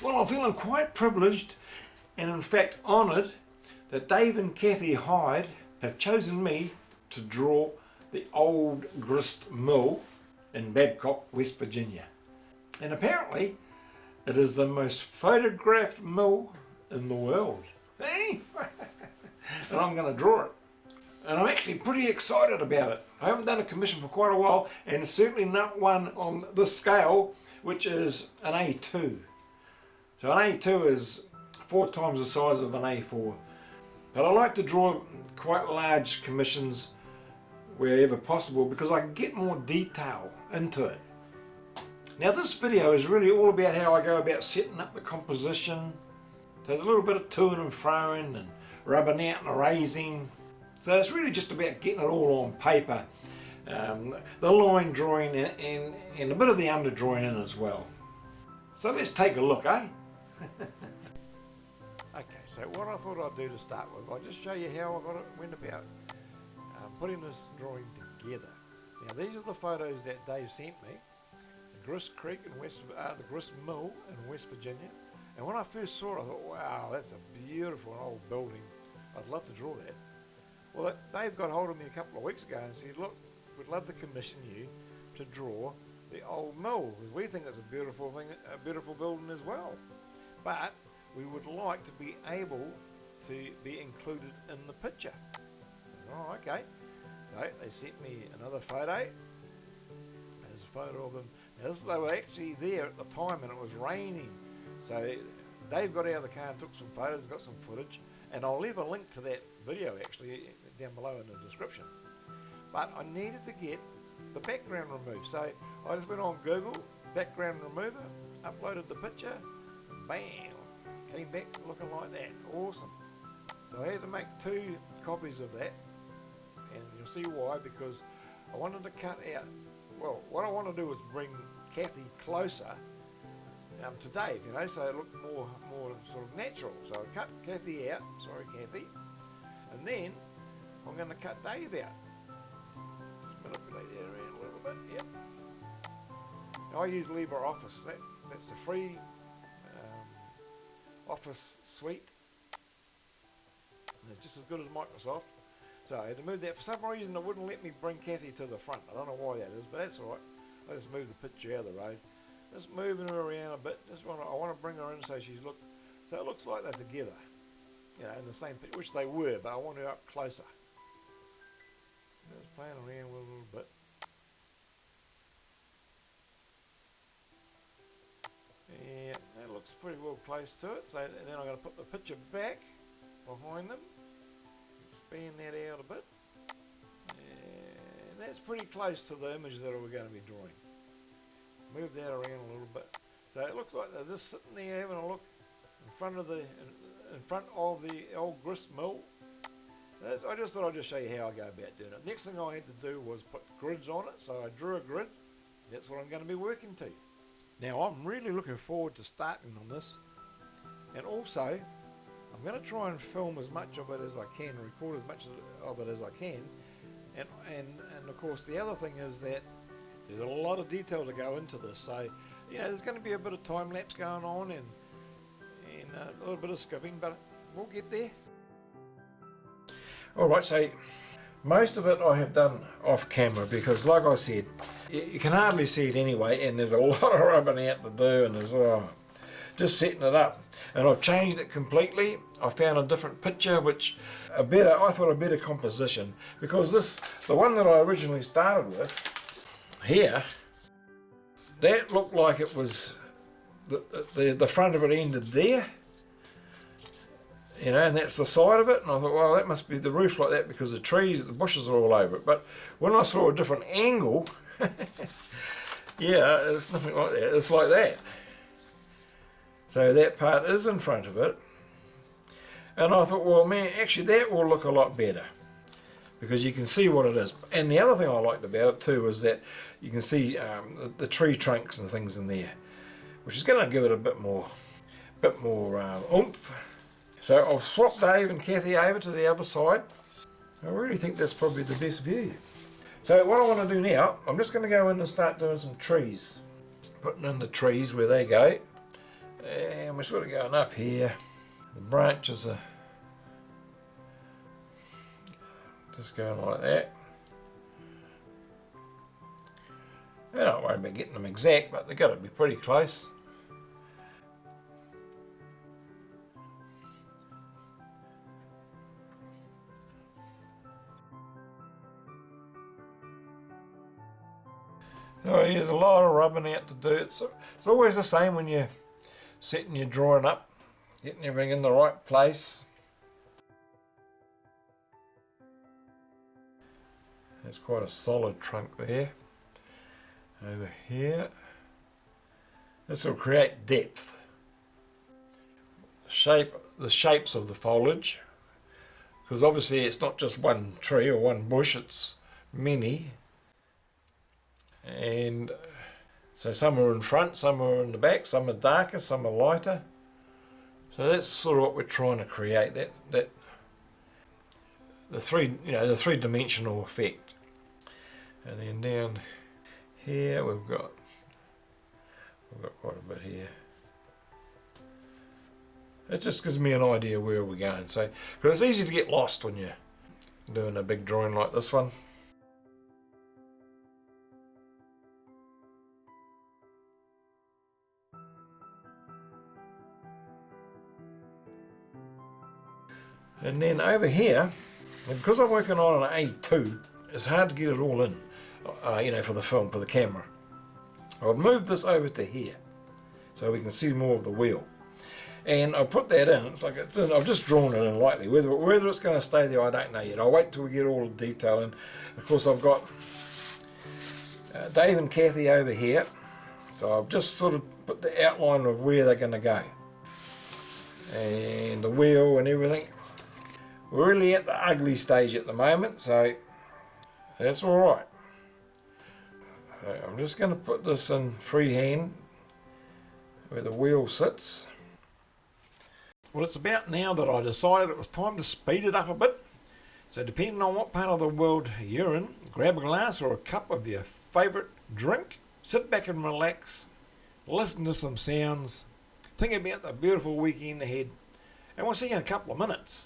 Well, I'm feeling quite privileged and in fact honoured that Dave and Kathy Hyde have chosen me to draw the old grist mill in Babcock, West Virginia. And apparently it is the most photographed mill in the world. Hey? And I'm going to draw it. And I'm actually pretty excited about it. I haven't done a commission for quite a while, and certainly not one on this scale, which is an A2. So an A2 is 4 times the size of an A4. But I like to draw quite large commissions wherever possible because I can get more detail into it. Now this video is really all about how I go about setting up the composition. So there's a little bit of to and froing and rubbing out and erasing. So it's really just about getting it all on paper. The line drawing and a bit of the under drawing in as well. So let's take a look, eh? Okay, so what I thought I'd do to start with, I'll just show you how I went about putting this drawing together. Now these are the photos that Dave sent me. The Grist Creek in the Grist Mill in West Virginia. And when I first saw it, I thought, wow, that's a beautiful old building. I'd love to draw that. Well, Dave got hold of me a couple of weeks ago and said, look, we'd love to commission you to draw the old mill, because we think it's a beautiful thing, a beautiful building as well. But we would like to be able to be included in the picture. Oh, okay. So they sent me another photo. There's a photo of them. Now they were actually there at the time and it was raining. So Dave got out of the car and took some photos, got some footage, and I'll leave a link to that video actually down below in the description. But I needed to get the background removed, so I just went on Google, background remover, uploaded the picture, bam, came back looking like that. Awesome. So I had to make 2 copies of that, and you'll see why, because I wanted to cut out, well, what I want to do is bring Kathy closer to Dave, you know, so it looked more sort of natural. So I cut Kathy out, sorry Kathy, and then I'm going to cut Dave out. Just manipulate that around a little bit, yep. Now I use LibreOffice, that's a free Office suite. And it's just as good as Microsoft. So I had to move that. For some reason it wouldn't let me bring Kathy to the front. I don't know why that is, but that's alright. I just moved the picture out of the road. Just moving her around a bit. I want to bring her in so so it looks like they're together, you know, in the same picture, which they were, but I want her up closer. Just playing around with a little bit. Yeah, that looks pretty well close to it. So then I'm going to put the picture back behind them, expand that out a bit, and that's pretty close to the image that we're going to be drawing. Move that around a little bit. So it looks like they're just sitting there having a look in front of the old grist mill. I just thought I'd just show you how I go about doing it. Next thing I had to do was put grids on it, so I drew a grid. That's what I'm going to be working to. Now I'm really looking forward to starting on this, and also I'm going to try and film as much of it as I can, record as much of it as I can, and of course the other thing is that there's a lot of detail to go into this, so you know there's going to be a bit of time lapse going on and a little bit of skipping, but we'll get there. Alright, so most of it I have done off camera because like I said, you can hardly see it anyway, and there's a lot of rubbing out to do, and there's just setting it up. And I've changed it completely. I found a different picture, I thought a better composition, because the one that I originally started with here, that looked like it was the front of it ended there, you know, and that's the side of it, and I thought, well, that must be the roof like that because the bushes are all over it. But when I saw a different angle, yeah, it's nothing like that, it's like that. So that part is in front of it, and I thought, well man, actually that will look a lot better because you can see what it is. And the other thing I liked about it too is that you can see the tree trunks and things in there, which is going to give it a bit more oomph. So I'll swap Dave and Kathy over to the other side. I really think that's probably the best view. So what I want to do now, I'm just going to go in and start doing some trees. Putting in the trees where they go. And we're sort of going up here. The branches are just going like that. I don't worry about getting them exact, but they've got to be pretty close. Oh, yeah, there's a lot of rubbing out to do. It's always the same when you're setting your drawing up, getting everything in the right place. There's quite a solid trunk there. Over here. This will create depth. The shapes of the foliage, because obviously it's not just one tree or one bush, it's many. And so some are in front, some are in the back, some are darker, some are lighter. So that's sort of what we're trying to create, that the three-dimensional effect. And then down here we've got quite a bit here. It just gives me an idea where we're going. So, because it's easy to get lost when you're doing a big drawing like this one. And then over here, because I'm working on an A2, it's hard to get it all in, for the film, for the camera. I've moved this over to here, so we can see more of the wheel. And I'll put that in, it's like it's in, I've just drawn it in lightly. Whether it's going to stay there, I don't know yet. I'll wait till we get all the detail in. Of course, I've got Dave and Kathy over here, so I've just sort of put the outline of where they're going to go. And the wheel and everything. We're really at the ugly stage at the moment, so that's alright. I'm just going to put this in freehand where the wheel sits. Well, it's about now that I decided it was time to speed it up a bit. So depending on what part of the world you're in, grab a glass or a cup of your favourite drink, sit back and relax, listen to some sounds, think about the beautiful weekend ahead, and we'll see you in a couple of minutes.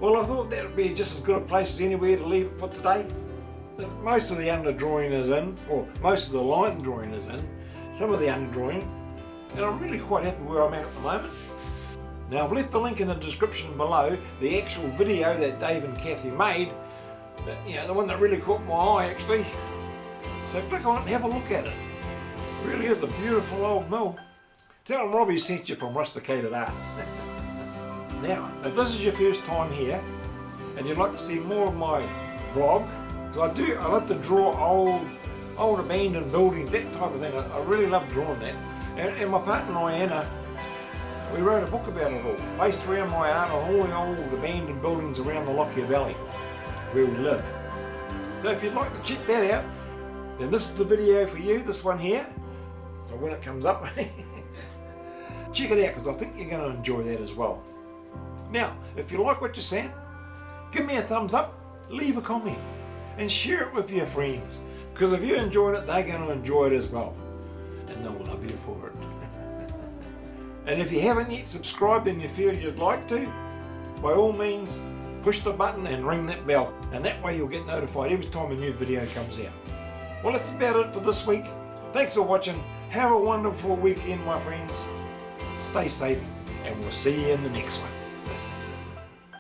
Well, I thought that would be just as good a place as anywhere to leave it for today. Most of the under drawing is in, or most of the line drawing is in, some of the under drawing, and I'm really quite happy where I'm at the moment. Now I've left the link in the description below, the actual video that Dave and Kathy made, the one that really caught my eye actually. So click on it and have a look at it. It really is a beautiful old mill. Tell them Robbie sent you from Rusticated Art. Now, if this is your first time here and you'd like to see more of my vlog, because I like to draw old abandoned buildings, that type of thing. I really love drawing that. And my partner Iana, we wrote a book about it all, based around my art on all the old abandoned buildings around the Lockyer Valley, where we live. So if you'd like to check that out, then this is the video for you, this one here. So when it comes up, check it out, because I think you're going to enjoy that as well. Now, if you like what you see, give me a thumbs up, leave a comment, and share it with your friends. Because if you enjoyed it, they're going to enjoy it as well. And they'll love you for it. And if you haven't yet subscribed and you feel you'd like to, by all means, push the button and ring that bell. And that way you'll get notified every time a new video comes out. Well, that's about it for this week. Thanks for watching. Have a wonderful weekend, my friends. Stay safe, and we'll see you in the next one.